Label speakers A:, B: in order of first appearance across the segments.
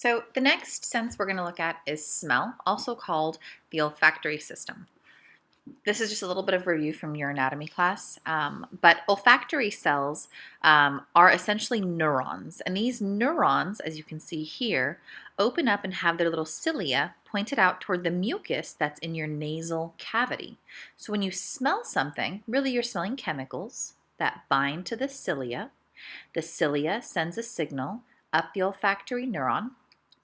A: So the next sense we're going to look at is smell, also called the olfactory system. This is just a little bit of review from your anatomy class, but olfactory cells are essentially neurons. And these neurons, as you can see here, open up and have their little cilia pointed out toward the mucus that's in your nasal cavity. So when you smell something, really you're smelling chemicals that bind to the cilia. The cilia sends a signal up the olfactory neuron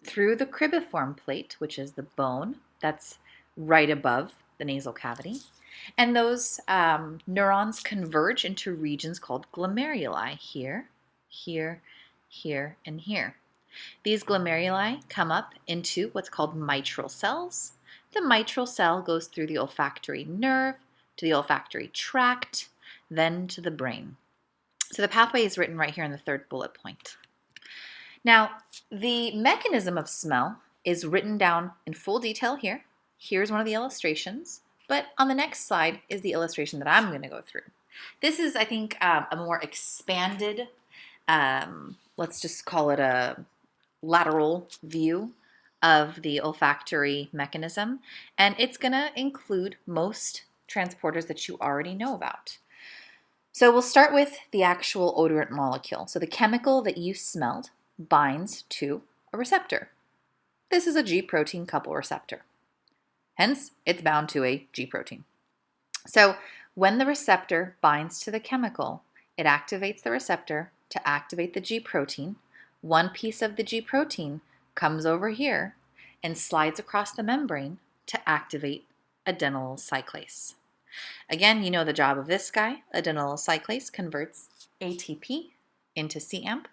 A: through the cribriform plate, which is the bone that's right above the nasal cavity. And those neurons converge into regions called glomeruli here, here, here, and here. These glomeruli come up into what's called mitral cells. The mitral cell goes through the olfactory nerve, to the olfactory tract, then to the brain. So the pathway is written right here in the third bullet point. Now, the mechanism of smell is written down in full detail here. Here's one of the illustrations, but on the next slide is the illustration that I'm going to go through. This is, I think, a more expanded, let's just call it a lateral view of the olfactory mechanism, and it's going to include most transporters that you already know about. So we'll start with the actual odorant molecule. So the chemical that you smelled binds to a receptor. This is a G protein couple receptor. Hence, it's bound to a G protein. So when the receptor binds to the chemical, it activates the receptor to activate the G protein. One piece of the G protein comes over here and slides across the membrane to activate adenylyl cyclase. Again, you know the job of this guy. Adenylyl cyclase converts ATP into CAMP.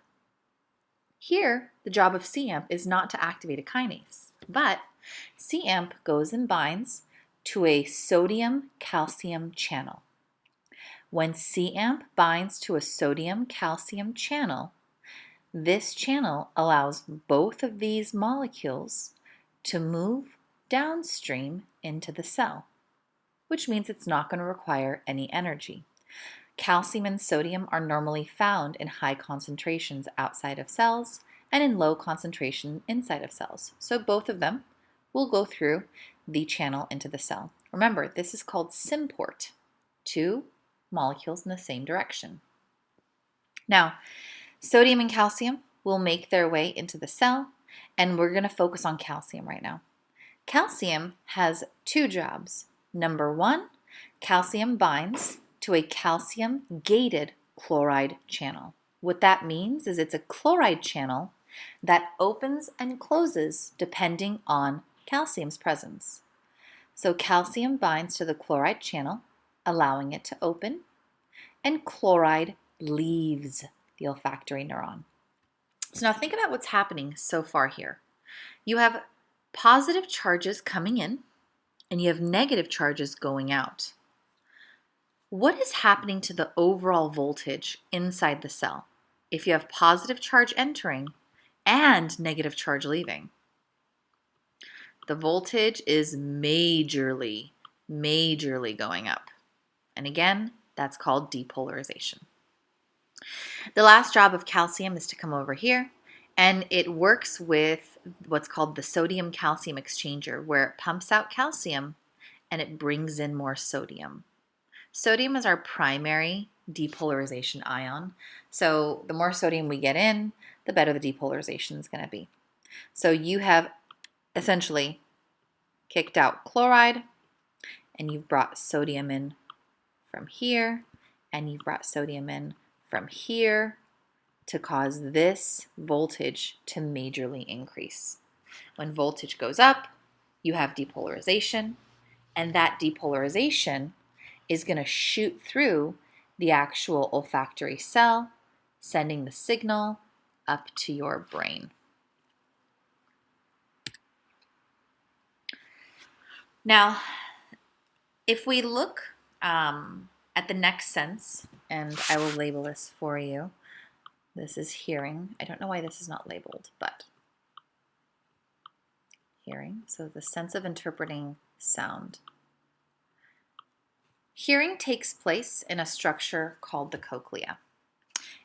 A: Here, the job of CAMP is not to activate a kinase, but CAMP goes and binds to a sodium-calcium channel. When CAMP binds to a sodium-calcium channel, this channel allows both of these molecules to move downstream into the cell, which means it's not going to require any energy. Calcium and sodium are normally found in high concentrations outside of cells and in low concentration inside of cells. So both of them will go through the channel into the cell. Remember, this is called symport, two molecules in the same direction. Now, sodium and calcium will make their way into the cell, and we're going to focus on calcium right now. Calcium has two jobs. Number one, calcium binds to a calcium-gated chloride channel. What that means is it's a chloride channel that opens and closes depending on calcium's presence. So calcium binds to the chloride channel, allowing it to open, and chloride leaves the olfactory neuron. So now think about what's happening so far here. You have positive charges coming in, and you have negative charges going out. What is happening to the overall voltage inside the cell if you have positive charge entering and negative charge leaving? The voltage is majorly going up. And again, that's called depolarization. The last job of calcium is to come over here, and it works with what's called the sodium-calcium exchanger, where it pumps out calcium and it brings in more sodium. Sodium is our primary depolarization ion. So the more sodium we get in, the better the depolarization is going to be. So you have essentially kicked out chloride, and you've brought sodium in from here, and you've brought sodium in from here to cause this voltage to majorly increase. When voltage goes up, you have depolarization, and that depolarization is going to shoot through the actual olfactory cell, sending the signal up to your brain. Now, if we look at the next sense, and I will label this for you. This is hearing. I don't know why this is not labeled, but hearing. So the sense of interpreting sound. Hearing takes place in a structure called the cochlea.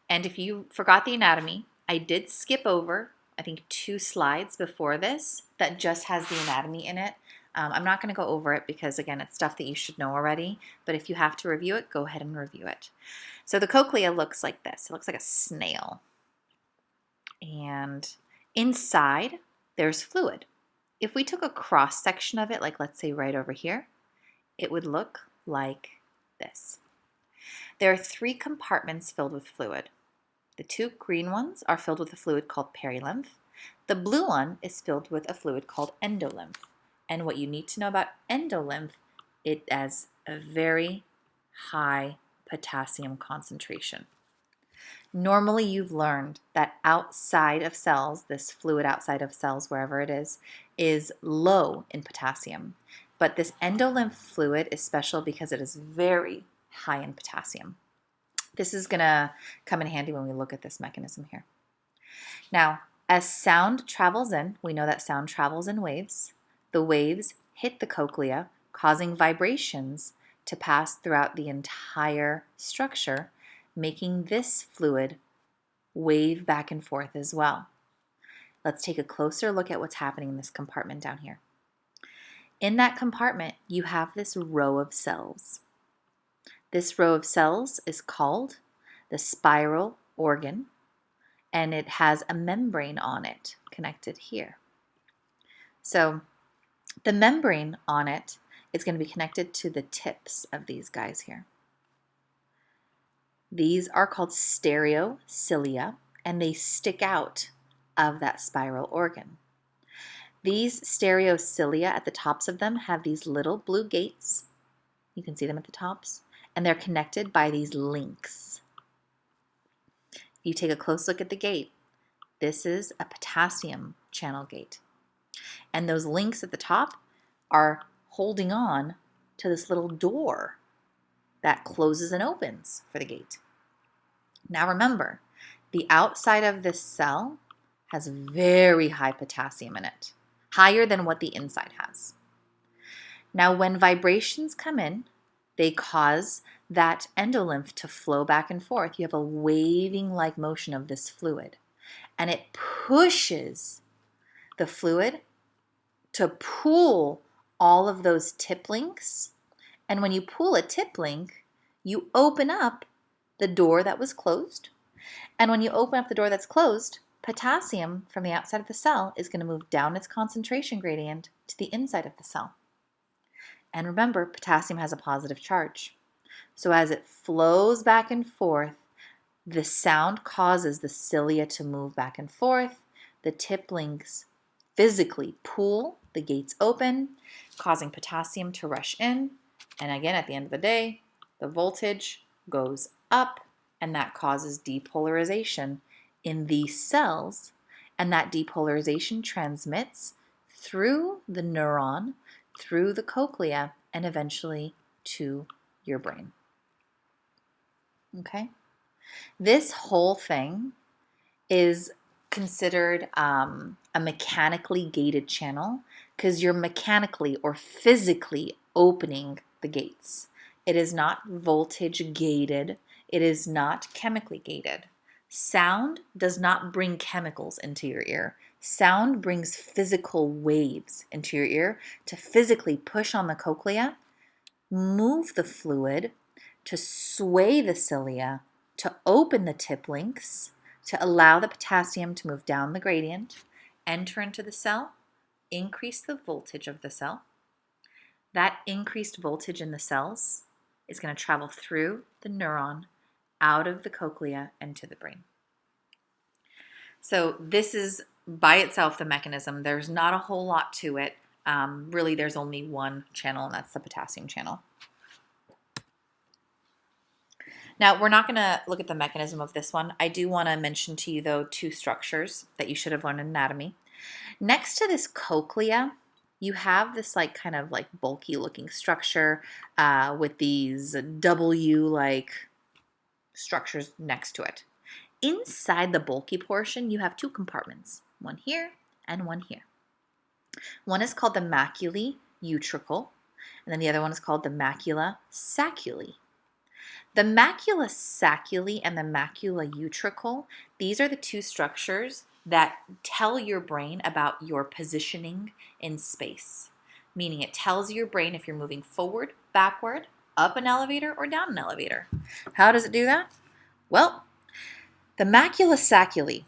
A: And if you forgot the anatomy, I did skip over I think 2 slides before this that just has the anatomy in it. I'm not going to go over it because, again, it's stuff that you should know already, but if you have to review it, go ahead and review it. So the cochlea looks like this. It looks like a snail. And inside, there's fluid. If we took a cross section of it, like let's say right over here, it would look like this. There are 3 compartments filled with fluid. The 2 green ones are filled with a fluid called perilymph. The blue one is filled with a fluid called endolymph. And what you need to know about endolymph, it has a very high potassium concentration. Normally you've learned that outside of cells, this fluid outside of cells, wherever it is low in potassium. But this endolymph fluid is special because it is very high in potassium. This is going to come in handy when we look at this mechanism here. Now, as sound travels in, we know that sound travels in waves. The waves hit the cochlea, causing vibrations to pass throughout the entire structure, making this fluid wave back and forth as well. Let's take a closer look at what's happening in this compartment down here. In that compartment, you have this row of cells. This row of cells is called the spiral organ, and it has a membrane on it connected here. So the membrane on it is going to be connected to the tips of these guys here. These are called stereocilia, and they stick out of that spiral organ. These stereocilia at the tops of them have these little blue gates. You can see them at the tops, and they're connected by these links. If you take a close look at the gate, this is a potassium channel gate. And those links at the top are holding on to this little door that closes and opens for the gate. Now remember, the outside of this cell has very high potassium in it, higher than what the inside has. Now when vibrations come in, they cause that endolymph to flow back and forth. You have a waving-like motion of this fluid, and it pushes the fluid to pull all of those tip links. And when you pull a tip link, you open up the door that was closed. And when you open up the door that's closed, potassium from the outside of the cell is going to move down its concentration gradient to the inside of the cell. And remember, potassium has a positive charge. So as it flows back and forth, the sound causes the cilia to move back and forth. The tip links physically pull the gates open, causing potassium to rush in. And again, at the end of the day, the voltage goes up, and that causes depolarization in these cells. And that depolarization transmits through the neuron, through the cochlea, and eventually to your brain. Okay? This whole thing is considered a mechanically gated channel because you're mechanically or physically opening the gates. It is not voltage gated. It is not chemically gated. Sound does not bring chemicals into your ear. Sound brings physical waves into your ear to physically push on the cochlea, move the fluid, to sway the cilia, to open the tip links, to allow the potassium to move down the gradient, enter into the cell, increase the voltage of the cell. That increased voltage in the cells is going to travel through the neuron, out of the cochlea, and to the brain. So this is by itself the mechanism. There's not a whole lot to it. Really, there's only one channel, and that's the potassium channel. Now, we're not going to look at the mechanism of this one. I do want to mention to you, though, 2 structures that you should have learned in anatomy. Next to this cochlea, you have this kind of bulky looking structure with these W-like structures next to it. Inside the bulky portion, you have 2 compartments, one here and one here. One is called the maculae utricle, and then the other one is called the macula saculae. The macula saculae and the macula utricle, these are the 2 structures that tell your brain about your positioning in space. Meaning it tells your brain if you're moving forward, backward, up an elevator, or down an elevator. How does it do that? Well, the macula saculi,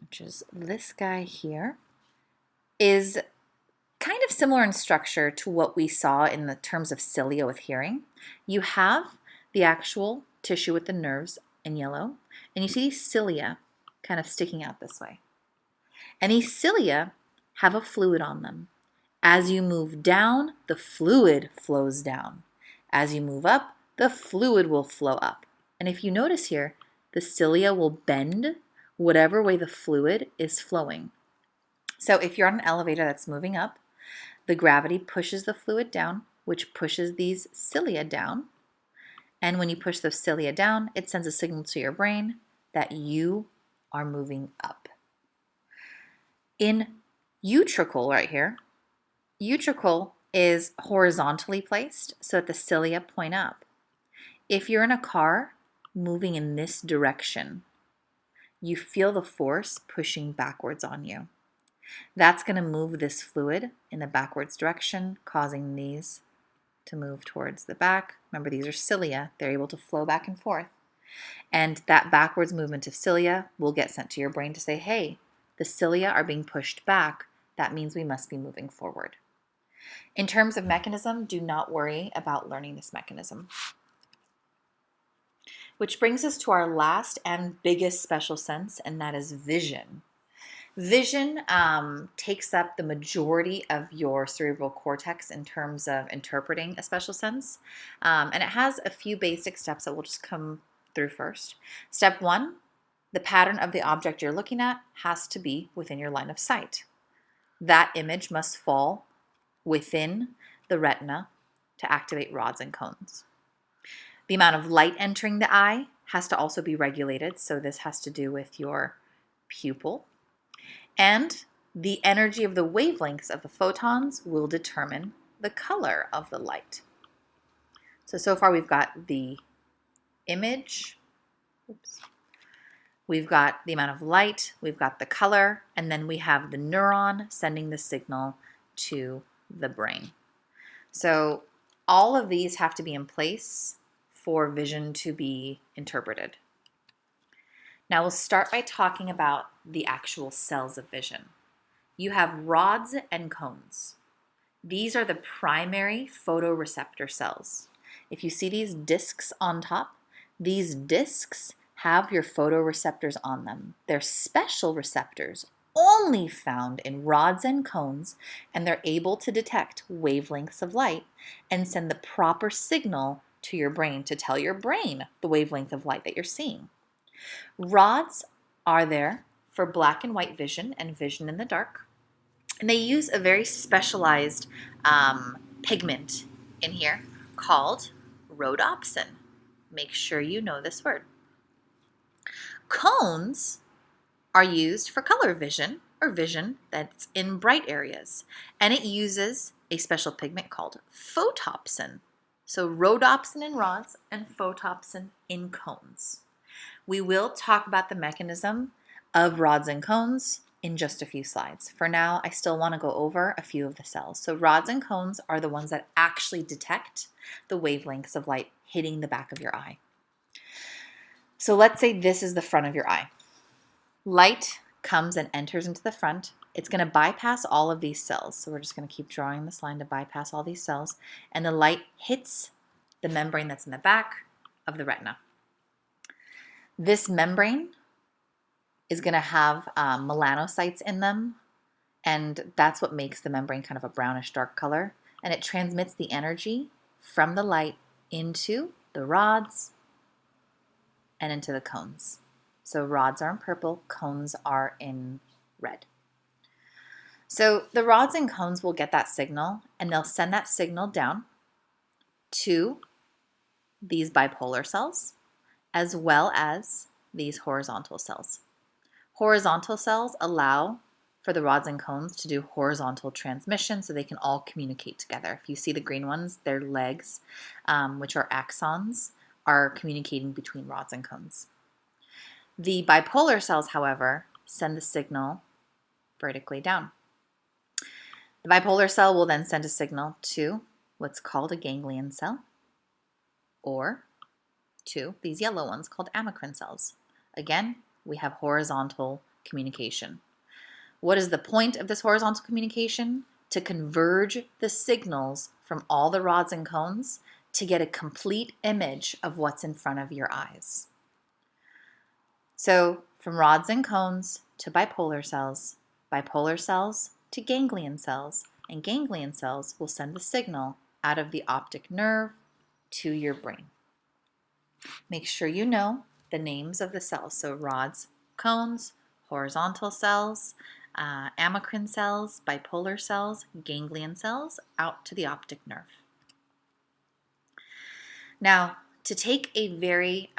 A: which is this guy here, is kind of similar in structure to what we saw in the terms of cilia with hearing. You have the actual tissue with the nerves in yellow, and you see these cilia kind of sticking out this way. And these cilia have a fluid on them. As you move down, the fluid flows down. As you move up, the fluid will flow up. And if you notice here, the cilia will bend whatever way the fluid is flowing. So if you're on an elevator that's moving up, the gravity pushes the fluid down, which pushes these cilia down. And when you push those cilia down, it sends a signal to your brain that you are moving up. In utricle right here, utricle is horizontally placed so that the cilia point up. If you're in a car moving in this direction, you feel the force pushing backwards on you. That's going to move this fluid in the backwards direction, causing these to move towards the back. Remember, these are cilia. They're able to flow back and forth. And that backwards movement of cilia will get sent to your brain to say, hey, the cilia are being pushed back. That means we must be moving forward. In terms of mechanism, do not worry about learning this mechanism. Which brings us to our last and biggest special sense, and that is vision. Vision takes up the majority of your cerebral cortex in terms of interpreting a special sense. And it has a few basic steps that we'll just come through first. Step 1, the pattern of the object you're looking at has to be within your line of sight. That image must fall within the retina to activate rods and cones. The amount of light entering the eye has to also be regulated, so this has to do with your pupil. And the energy of the wavelengths of the photons will determine the color of the light. So far we've got the image, we've got the amount of light, we've got the color, and then we have the neuron sending the signal to the brain. So all of these have to be in place for vision to be interpreted. Now we'll start by talking about the actual cells of vision. You have rods and cones. These are the primary photoreceptor cells. If you see these discs on top, these discs have your photoreceptors on them. They're special receptors only found in rods and cones, and they're able to detect wavelengths of light and send the proper signal to your brain to tell your brain the wavelength of light that you're seeing. Rods are there for black and white vision and vision in the dark. And they use a very specialized pigment in here called rhodopsin. Make sure you know this word. Cones are used for color vision or vision that's in bright areas. And it uses a special pigment called photopsin. So rhodopsin in rods and photopsin in cones. We will talk about the mechanism of rods and cones in just a few slides. For now, I still want to go over a few of the cells. So rods and cones are the ones that actually detect the wavelengths of light hitting the back of your eye. So let's say this is the front of your eye. Light comes and enters into the front. It's going to bypass all of these cells. So we're just going to keep drawing this line to bypass all these cells. And the light hits the membrane that's in the back of the retina. This membrane is going to have melanocytes in them, and that's what makes the membrane kind of a brownish dark color. And it transmits the energy from the light into the rods and into the cones. So rods are in purple, cones are in red. So the rods and cones will get that signal, and they'll send that signal down to these bipolar cells, as well as these horizontal cells. Horizontal cells allow for the rods and cones to do horizontal transmission so they can all communicate together. If you see the green ones, their legs, which are axons, are communicating between rods and cones. The bipolar cells, however, send the signal vertically down. The bipolar cell will then send a signal to what's called a ganglion cell, or to these yellow ones called amacrine cells. Again, we have horizontal communication. What is the point of this horizontal communication? To converge the signals from all the rods and cones to get a complete image of what's in front of your eyes. So from rods and cones to bipolar cells to ganglion cells, and ganglion cells will send the signal out of the optic nerve to your brain. Make sure you know the names of the cells. So rods, cones, horizontal cells, amacrine cells, bipolar cells, ganglion cells, out to the optic nerve. Now, to take a very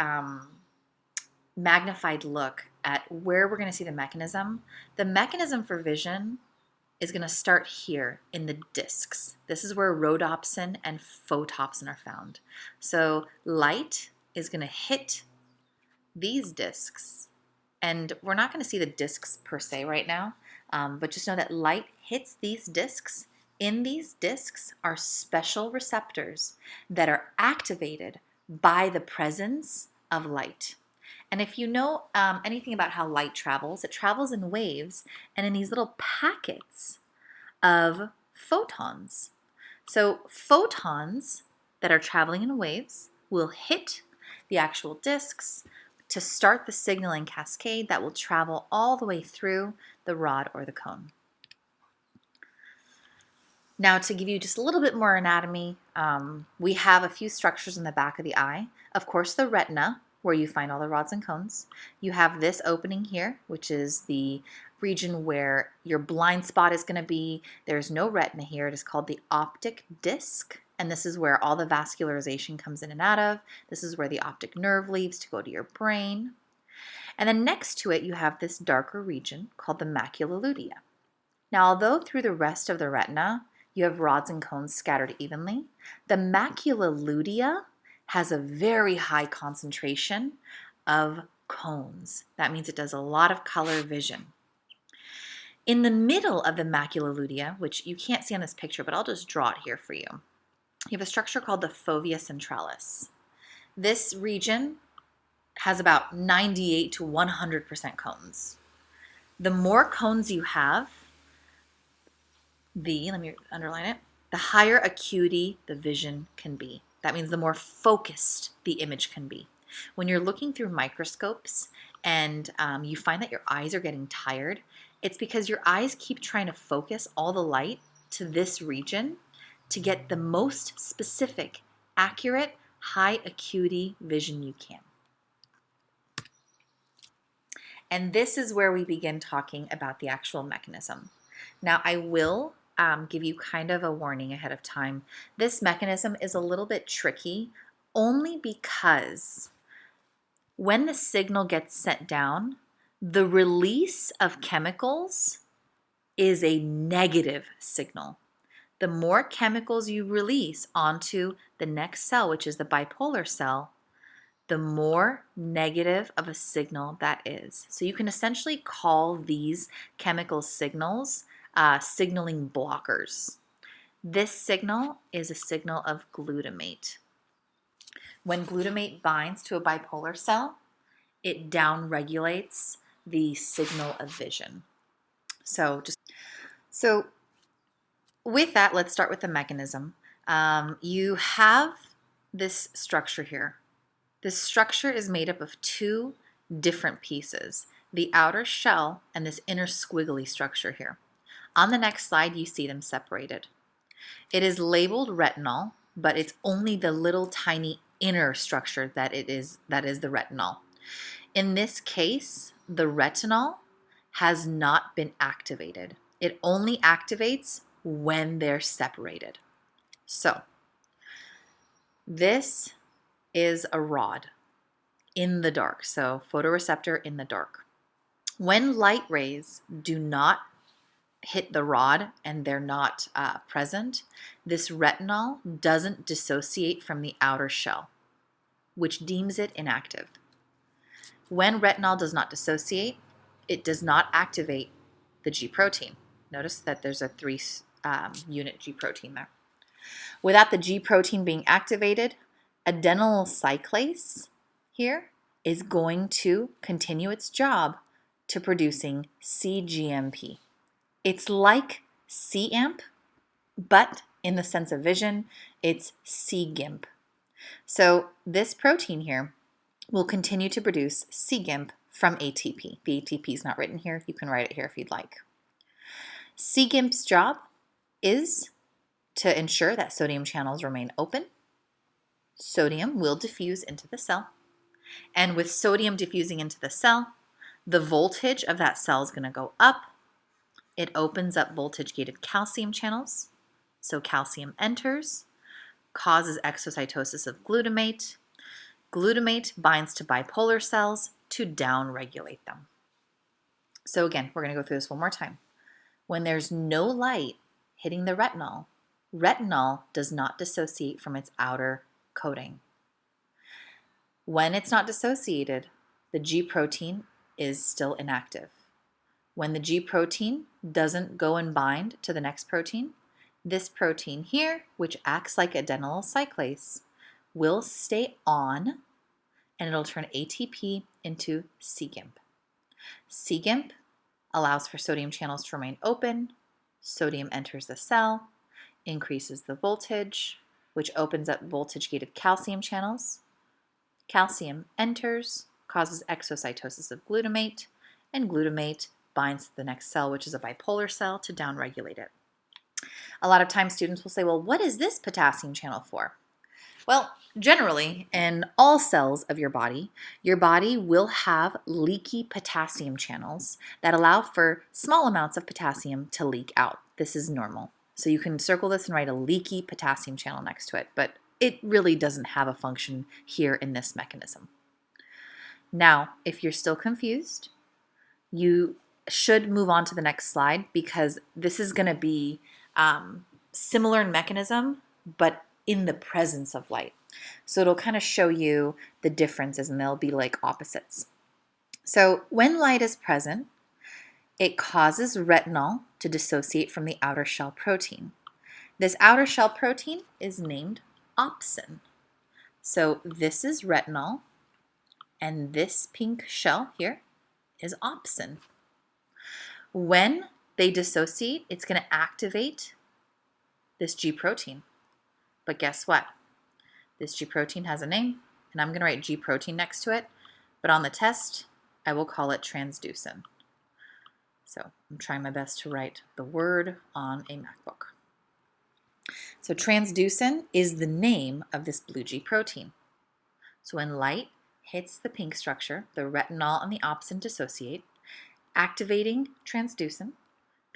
A: magnified look at where we're going to see the mechanism for vision is going to start here in the discs. This is where rhodopsin and photopsin are found. So light is going to hit these discs, and we're not going to see the discs per se right now, but just know that light hits these discs. In these discs are special receptors that are activated by the presence of light. And if you know anything about how light travels, it travels in waves and in these little packets of photons. So photons that are traveling in waves will hit the actual discs to start the signaling cascade that will travel all the way through the rod or the cone. Now, to give you just a little bit more anatomy, we have a few structures in the back of the eye. Of course, the retina, where you find all the rods and cones. You have this opening here, which is the region where your blind spot is going to be. There's no retina here. It is called the optic disc, and this is where all the vascularization comes in and out of. This is where the optic nerve leaves to go to your brain. And then next to it, you have this darker region called the macula lutea. Now, although through the rest of the retina, you have rods and cones scattered evenly, the macula lutea has a very high concentration of cones. That means it does a lot of color vision. In the middle of the macula lutea, which you can't see on this picture, but I'll just draw it here for you, you have a structure called the fovea centralis. This region has about 98 to 100% cones. The more cones you have, let me underline it, the higher acuity the vision can be. That means the more focused the image can be. When you're looking through microscopes and you find that your eyes are getting tired, it's because your eyes keep trying to focus all the light to this region to get the most specific, accurate, high acuity vision you can. And this is where we begin talking about the actual mechanism. Now, I will give you kind of a warning ahead of time. This mechanism is a little bit tricky only because when the signal gets sent down, the release of chemicals is a negative signal. The more chemicals you release onto the next cell, which is the bipolar cell, the more negative of a signal that is. So you can essentially call these chemical signals signaling blockers. This signal is a signal of glutamate. When glutamate binds to a bipolar cell, it downregulates the signal of vision. So with that, let's start with the mechanism. You have this structure here. This structure is made up of two different pieces, the outer shell and this inner squiggly structure here. On the next slide, you see them separated. It is labeled retinol, but it's only the little tiny inner structure that is the retinol. In this case, the retinol has not been activated. It only activates when they're separated. So, this is a rod in the dark, so photoreceptor in the dark. When light rays do not hit the rod and they're not present, this retinol doesn't dissociate from the outer shell, which deems it inactive. When retinol does not dissociate, it does not activate the G protein. Notice that there's a 3 unit G protein there. Without the G protein being activated, adenylyl cyclase here is going to continue its job to producing cGMP. It's like cAMP, but in the sense of vision, it's cGIMP. So this protein here will continue to produce cGIMP from ATP. The ATP is not written here. You can write it here if you'd like. cGIMP's job is to ensure that sodium channels remain open. Sodium will diffuse into the cell. And with sodium diffusing into the cell, the voltage of that cell is going to go up. It opens up voltage-gated calcium channels. So calcium enters, causes exocytosis of glutamate. Glutamate binds to bipolar cells to downregulate them. So again, we're going to go through this one more time. When there's no light hitting the retinol, retinol does not dissociate from its outer coating. When it's not dissociated, the G protein is still inactive. When the G protein doesn't go and bind to the next protein, this protein here, which acts like adenylyl cyclase, will stay on and it'll turn ATP into cGIMP. cGIMP allows for sodium channels to remain open. Sodium enters the cell, increases the voltage, which opens up voltage-gated calcium channels. Calcium enters, causes exocytosis of glutamate, and glutamate binds to the next cell, which is a bipolar cell, to downregulate it. A lot of times students will say, well, what is this potassium channel for? Well, generally, in all cells of your body will have leaky potassium channels that allow for small amounts of potassium to leak out. This is normal. So you can circle this and write a leaky potassium channel next to it, but it really doesn't have a function here in this mechanism. Now, if you're still confused, you should move on to the next slide because this is going to be similar in mechanism, but in the presence of light. So it'll kind of show you the differences and they'll be like opposites. So when light is present, it causes retinol to dissociate from the outer shell protein. This outer shell protein is named opsin. So this is retinol and this pink shell here is opsin. When they dissociate, it's going to activate this G protein. But guess what? This G protein has a name, and I'm going to write G protein next to it, but on the test, I will call it transducin. So I'm trying my best to write the word on a MacBook. So transducin is the name of this blue G protein. So when light hits the pink structure, the retinol and the opsin dissociate, activating transducin.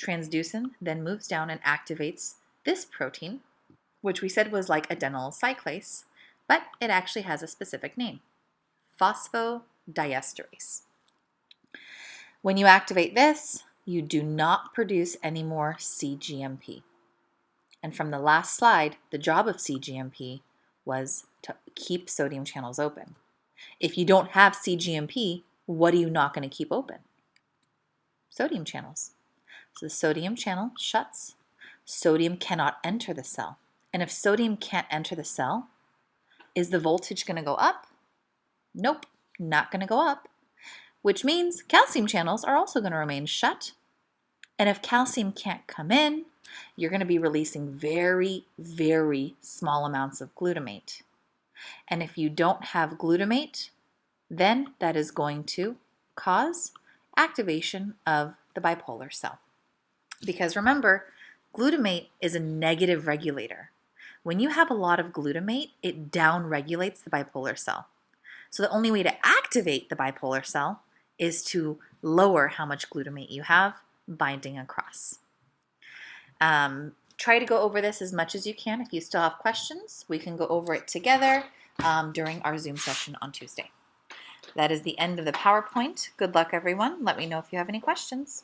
A: Transducin then moves down and activates this protein, which we said was like adenylyl cyclase, but it actually has a specific name, phosphodiesterase. When you activate this, you do not produce any more cGMP. And from the last slide, the job of cGMP was to keep sodium channels open. If you don't have cGMP, what are you not going to keep open? Sodium channels. So the sodium channel shuts. Sodium cannot enter the cell. And if sodium can't enter the cell, is the voltage going to go up? Nope, not going to go up, which means calcium channels are also going to remain shut. And if calcium can't come in, you're going to be releasing very, very small amounts of glutamate. And if you don't have glutamate, then that is going to cause activation of the bipolar cell. Because remember, glutamate is a negative regulator. When you have a lot of glutamate, it downregulates the bipolar cell. So the only way to activate the bipolar cell is to lower how much glutamate you have binding across. Try to go over this as much as you can. If you still have questions, we can go over it together during our Zoom session on Tuesday. That is the end of the PowerPoint. Good luck, everyone. Let me know if you have any questions.